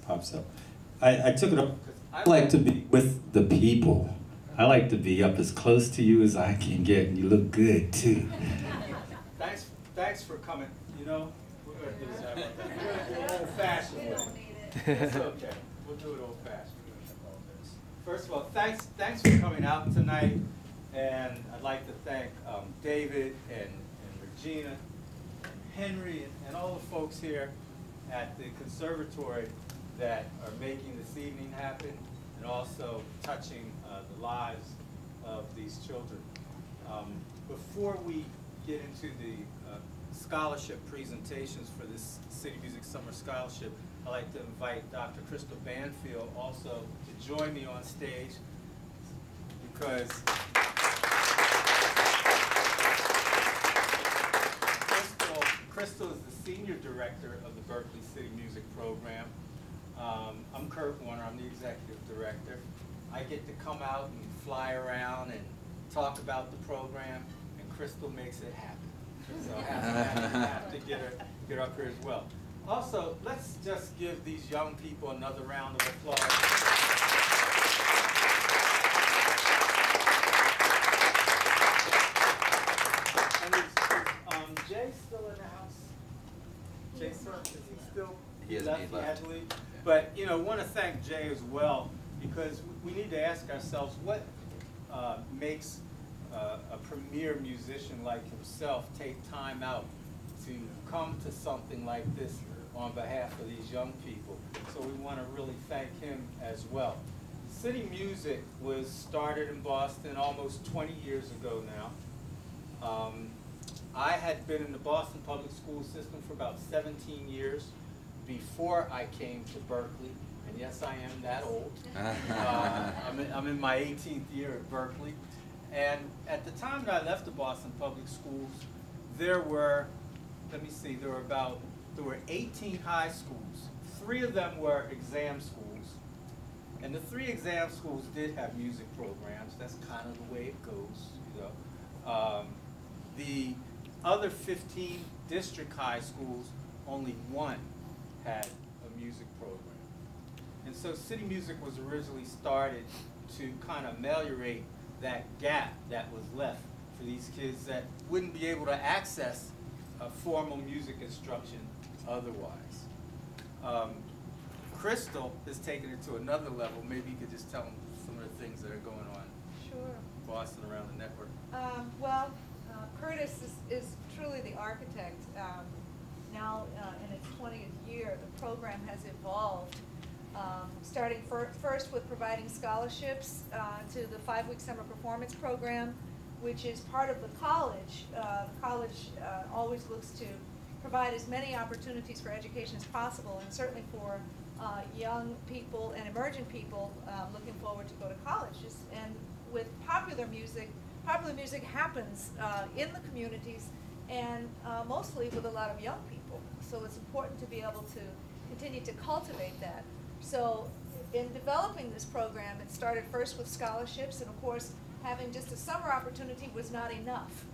pops up. I took it up because I like to be with the people. I like to be up as close to you as I can get, and you look good too. Thanks for coming. You know, we're going to do this old-fashioned way. It's okay. We'll do it old-fashioned. First of all, thanks for coming out tonight, and I'd like to thank David and Regina and Henry and all the folks here at the conservatory that are making this evening happen and also touching the lives of these children. Before we get into the scholarship presentations for this City Music Summer Scholarship, I'd like to invite Dr. Crystal Banfield also to join me on stage, because Crystal is the Senior Director of the Berklee City Music Program. I'm Curt Warner, I'm the Executive Director. I get to come out and fly around and talk about the program, and Crystal makes it happen. So I have to get her up here as well. Also, let's just give these young people another round of applause. And is Jay still in the house? Jay, is he still? He had to leave. But you know, want to thank Jay as well, because we need to ask ourselves what makes a premier musician like himself take time out to come to something like this on behalf of these young people. So we want to really thank him as well. City Music was started in Boston almost 20 years ago now. I had been in the Boston public school system for about 17 years before I came to Berklee, and yes, I am that old. I'm in my 18th year at Berklee. And at the time that I left the Boston public schools, there were 18 high schools. 3 of them were exam schools. And the 3 exam schools did have music programs. That's kind of the way it goes, you know. The other 15 district high schools, only 1 had a music program. And so City Music was originally started to kind of ameliorate that gap that was left for these kids that wouldn't be able to access formal music instruction otherwise. Crystal has taken it to another level. Maybe you could just tell them some of the things that are going on Sure. in Boston around the network. Curtis is truly the architect. Now in its 20th year, the program has evolved, starting first with providing scholarships to the FiveWeek Summer Performance Program, which is part of the college. The college always looks to provide as many opportunities for education as possible, and certainly for young people and emerging people looking forward to go to college. And with popular music happens in the communities, and mostly with a lot of young people. So it's important to be able to continue to cultivate that. So in developing this program, it started first with scholarships, and of course, having just a summer opportunity was not enough.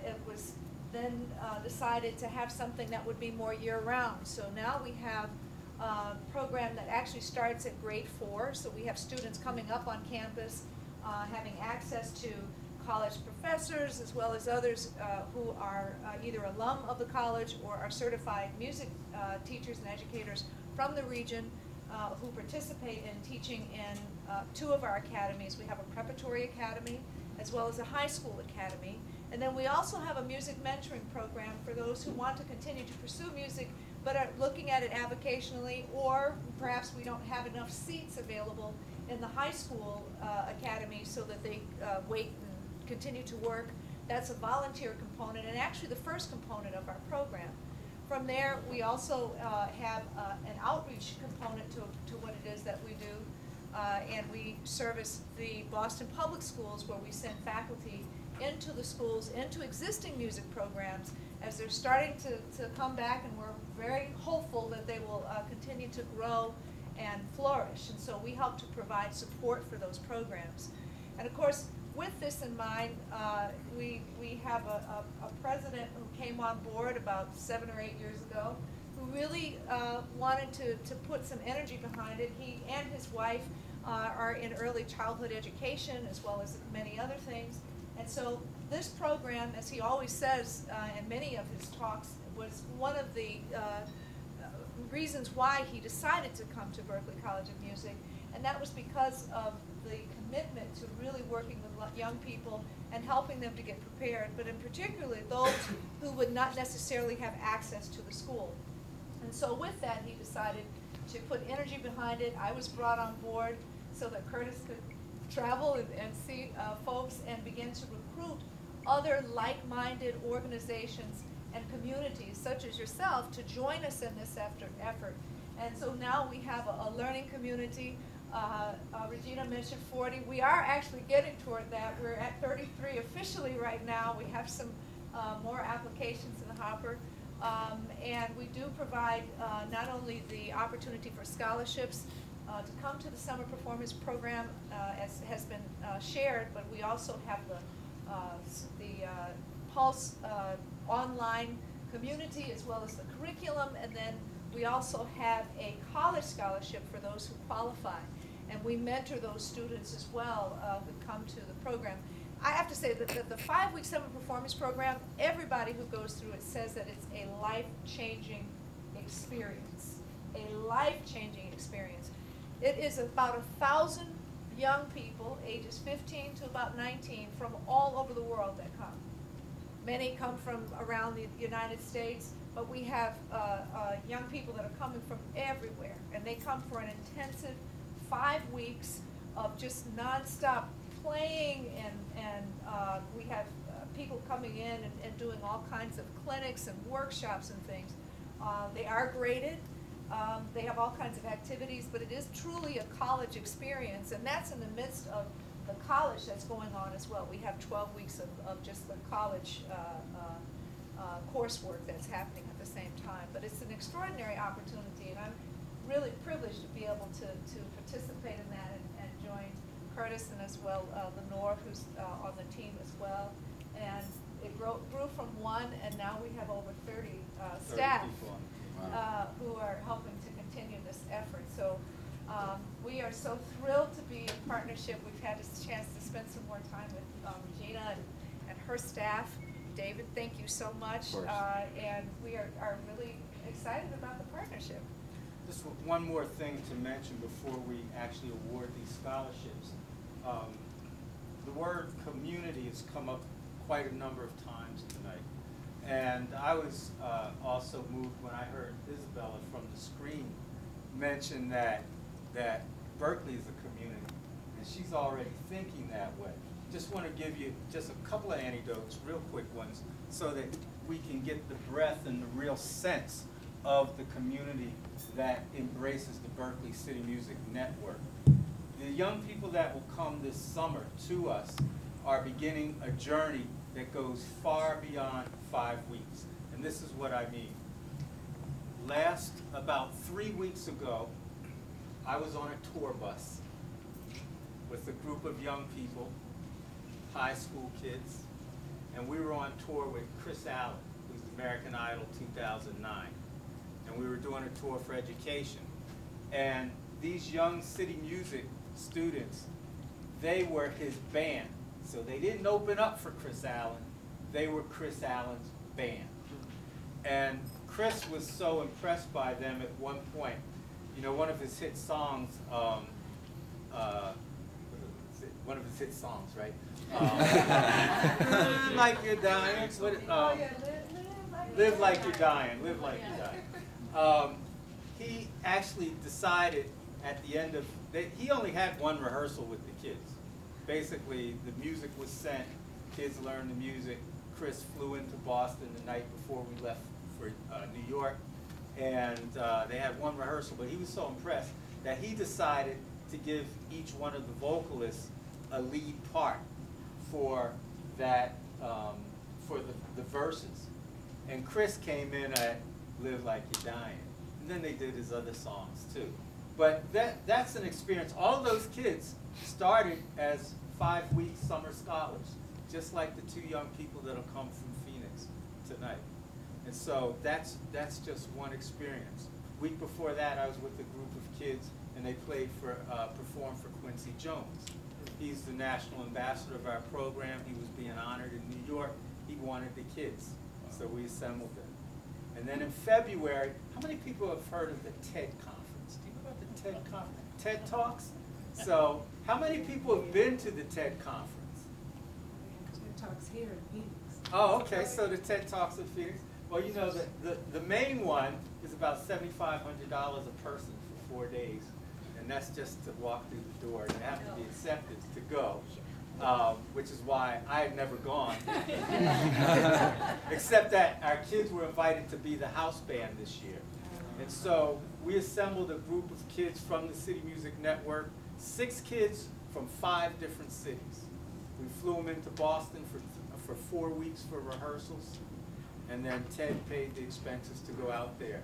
It was then decided to have something that would be more year-round. So now we have a program that actually starts at grade 4. So we have students coming up on campus, having access to college professors as well as others who are either alum of the college or are certified music teachers and educators from the region who participate in teaching in 2 of our academies. We have a preparatory academy as well as a high school academy. And then we also have a music mentoring program for those who want to continue to pursue music but are looking at it avocationally, or perhaps we don't have enough seats available in the high school academy so that they wait and continue to work. That's a volunteer component, and actually the first component of our program. From there, we also have an outreach component to what it is that we do, and we service the Boston public schools, where we send faculty into the schools, into existing music programs, as they're starting to come back, and we're very hopeful that they will continue to grow and flourish. And so we help to provide support for those programs. And of course, with this in mind, we have a president who came on board about 7 or 8 years ago, who really wanted to put some energy behind it. He and his wife are in early childhood education as well as many other things. And so this program, as he always says in many of his talks, was one of the reasons why he decided to come to Berklee College of Music, and that was because of the commitment to really working with young people and helping them to get prepared, but in particular those who would not necessarily have access to the school. And so with that, he decided to put energy behind it. I was brought on board so that Curtis could travel and see folks and begin to recruit other like-minded organizations and communities such as yourself to join us in this effort. And so now we have a learning community. Regina mentioned 40. We are actually getting toward that. We're at 33 officially right now. We have some more applications in the hopper. And we do provide not only the opportunity for scholarships to come to the summer performance program as has been shared, but we also have the Pulse online community as well as the curriculum, and then we also have a college scholarship for those who qualify. And we mentor those students as well who come to the program. I have to say that the 5-week summer performance program, everybody who goes through it says that it's a life-changing experience. A life-changing experience. It is about 1,000 young people, ages 15 to about 19, from all over the world that come. Many come from around the United States, but we have young people that are coming from everywhere, and they come for an intensive 5 weeks of just nonstop playing, and we have people coming in and doing all kinds of clinics and workshops and things. They are graded. They have all kinds of activities, but it is truly a college experience, and that's in the midst of the college that's going on as well. We have 12 weeks of just the college coursework that's happening at the same time. But it's an extraordinary opportunity, and I'm really privileged to be able to participate in that and join Curtis and as well Lenore, who's on the team as well. And it grew from 1, and now we have over 30 staff who are helping to continue this effort. So we are so thrilled to be in partnership. We've had a chance to spend some more time with Regina and her staff. David, thank you so much. And we are really excited about the partnership. Just one more thing to mention before we actually award these scholarships. The word community has come up quite a number of times tonight. And I was also moved when I heard Isabella from the screen mention that Berklee is a community, and she's already thinking that way. Just want to give you just a couple of anecdotes, real quick ones, so that we can get the breadth and the real sense of the community that embraces the Berklee City Music Network. The young people that will come this summer to us are beginning a journey that goes far beyond 5 weeks. And this is what I mean. About 3 weeks ago, I was on a tour bus with a group of young people, high school kids, and we were on tour with Chris Allen, who's American Idol 2009. And we were doing a tour for education. And these young city music students, they were his band. So they didn't open up for Chris Allen, they were Chris Allen's band. And Chris was so impressed by them at one point. You know, one of his hit songs, one of his hit songs, right? Live like you're dying. Live like you're dying. Live like you're dying. He actually decided at the end of, he only had one rehearsal with the kids. Basically, the music was sent, kids learned the music. Chris flew into Boston the night before we left for New York, and they had one rehearsal, but he was so impressed that he decided to give each one of the vocalists a lead part for that, for the verses. And Chris came in at Live Like You're Dying, and then they did his other songs too. But that's an experience. All of those kids started as 5-week summer scholars, just like the 2 young people that'll come from Phoenix tonight. And so that's just one experience. Week before that, I was with a group of kids, and they performed for Quincy Jones. He's the national ambassador of our program. He was being honored in New York. He wanted the kids, so we assembled them. And then in February, how many people have heard of the TED Conference? Do you know about the TED Conference? TED Talks? So how many people have been to the TED Conference? TED Talks here in Phoenix. Oh, okay, so the TED Talks in Phoenix. Well, you know, the main one is about $7,500 a person for 4 days. And that's just to walk through the door. You have to be accepted to go, which is why I had never gone. Except that our kids were invited to be the house band this year. And so we assembled a group of kids from the City Music Network, 6 kids from 5 different cities. We flew them into Boston for 4 weeks for rehearsals, and then Ted paid the expenses to go out there.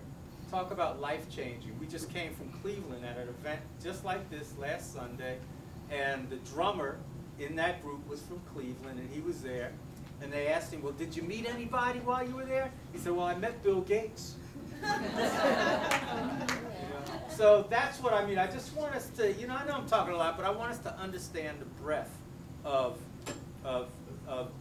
Talk about life-changing. We just came from Cleveland at an event just like this last Sunday, and the drummer in that group was from Cleveland, and he was there. And they asked him, well, did you meet anybody while you were there? He said, well, I met Bill Gates. So that's what I mean. I just want us to, you know, I know I'm talking a lot, but I want us to understand the breadth of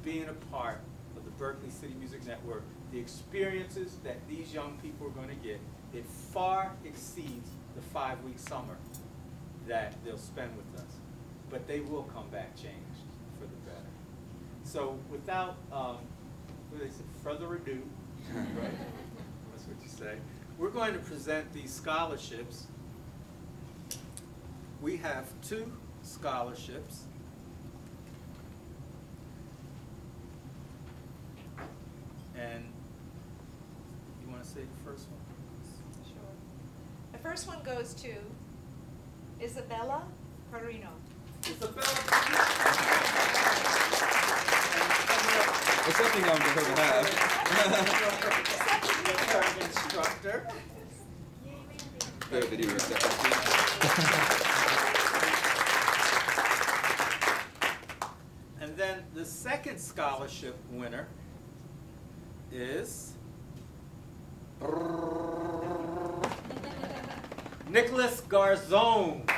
being a part of the Berklee City Music Network. The experiences that these young people are going to get, it far exceeds the 5-week summer that they'll spend with us. But they will come back changed for the better. So without further ado, right? That's what you say. We're going to present these scholarships. We have 2 scholarships. And you want to say the first one? Sure. The first one goes to Isabella Carino. Isabella. It's something I'm going to have. Instructor. The video reception. And then the second scholarship winner is Nicholas Garzone.